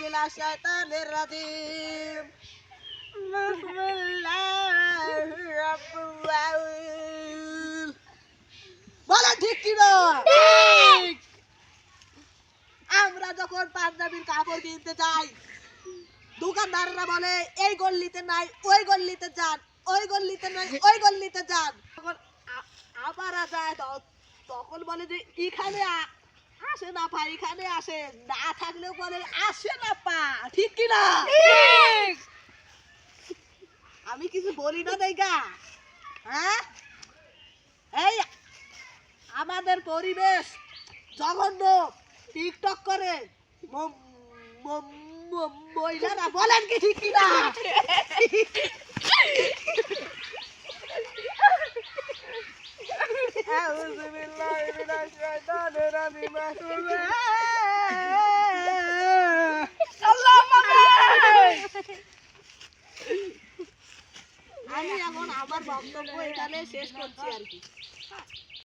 মিনাশ শাইতানির রাজিম বিসমিল্লাহির রাহমানির রহিম। বলেন ঠিক কি না? ঠিক। আমরা যখন পাঞ্জাবির কাপড় কিনতে যাই, দোকানদাররা বলে এই গল্লিতে নাই, ওই গল্লিতে যান, ওই গল্লিতে নাই, ওই গল্লিতে যান। তখন আবারা যায়, তখন বলে যে এখানে আসে না পা, এখানে আসে না, থাকলেও বলে আসে না পা। ঠিক কি না? ঠিক। আমি কিছু বলি না দেখা। হ্যাঁ, এই আমাদের পরিবেশ জঘন্য, টিকটক করে মহিলারা, বলেন কি ঠিক কিনা? আউযু বিল্লাহি মিনাশ শাইতানির রাজিম। আল্লাহুম্মা বারিক। আমি এখন আমার বক্তব্য এখানে শেষ করছি আর কি।